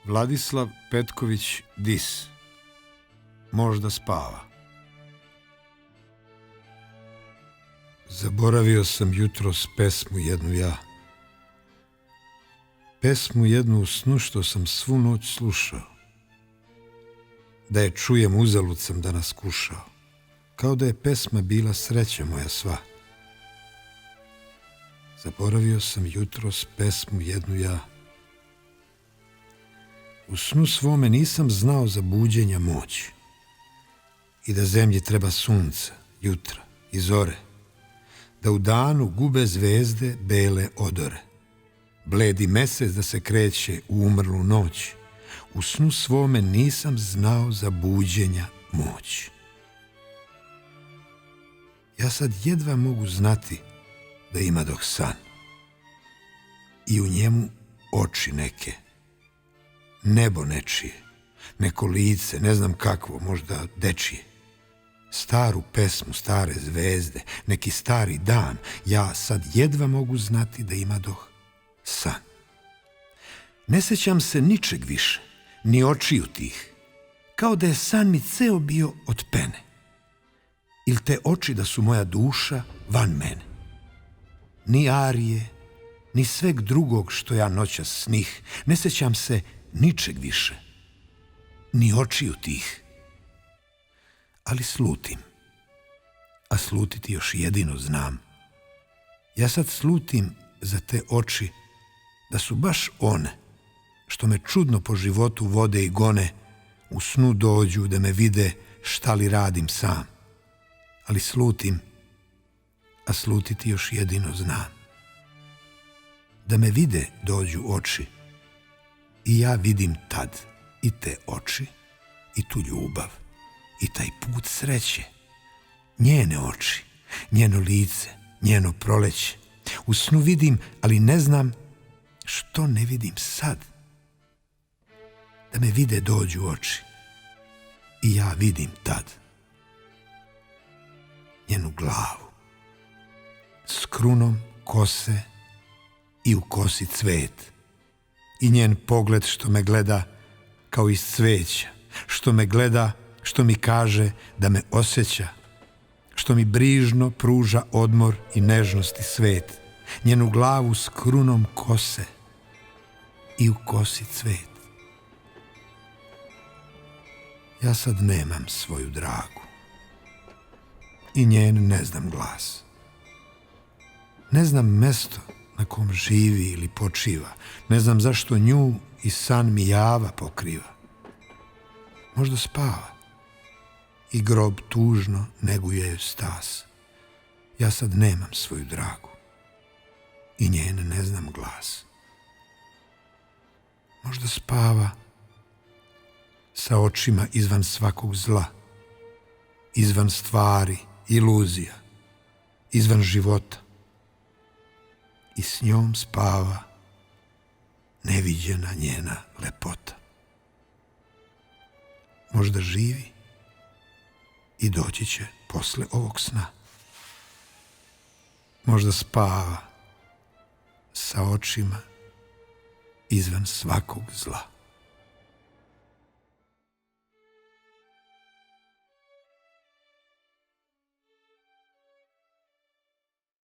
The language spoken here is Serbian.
Vladislav Petković Dis. Možda spava. Zaboravio sam jutros pesmu jednu ja. Pesmu jednu u snu što sam svu noć slušao. Da je čujem uzalud sam danas kušao. Kao da je pesma bila sreća moja sva. Zaboravio sam jutros pesmu jednu ja. U snu svome nisam znao za buđenja moć i da zemlji treba sunca, jutra i zore, da u danu gube zvezde bele odore, bledi mesec da se kreće u umrlu noć. U snu svome nisam znao za buđenja moć. Ja sad jedva mogu znati da ima dok san i u njemu oči neke, nebo nečije, neko lice, ne znam kakvo, možda dečije, staru pesmu, stare zvezde, neki stari dan. Ja sad jedva mogu znati da ima dok san. Ne sećam se ničeg više, ni očiju tih, kao da je san mi ceo bio od pene, ili te oči da su moja duša van mene. Ni arije, ni sveg drugog što ja noćas snih, ne sećam se ničeg više, ni očiju tih. Ali slutim, a slutiti još jedino znam. Ja sad slutim za te oči, da su baš one, što me čudno po životu vode i gone, u snu dođu da me vide šta li radim sam. Ali slutim, a slutiti još jedino znam. Da me vide dođu oči i ja vidim tad i te oči i tu ljubav i taj put sreće, njene oči, njeno lice, njeno proleće. U snu vidim, ali ne znam što ne vidim sad. Da me vide dođu oči i ja vidim tad njenu glavu s krunom kose i u kosi cvet, i njen pogled što me gleda kao iz cveća, što me gleda, što mi kaže da me osjeća, što mi brižno pruža odmor i nežnost i svet, njenu glavu s krunom kose i u kosi cvet. Ja sad nemam svoju dragu i njen ne znam glas. Ne znam mesto na kom živi ili počiva. Ne znam zašto nju i san mi java pokriva. Možda spava i grob tužno neguje joj stas. Ja sad nemam svoju dragu i njen ne znam glas. Možda spava sa očima izvan svakog zla, izvan stvari, iluzija, izvan života. I s njom spava neviđena njena lepota. Možda živi i doći će posle ovog sna. Možda spava sa očima izvan svakog zla.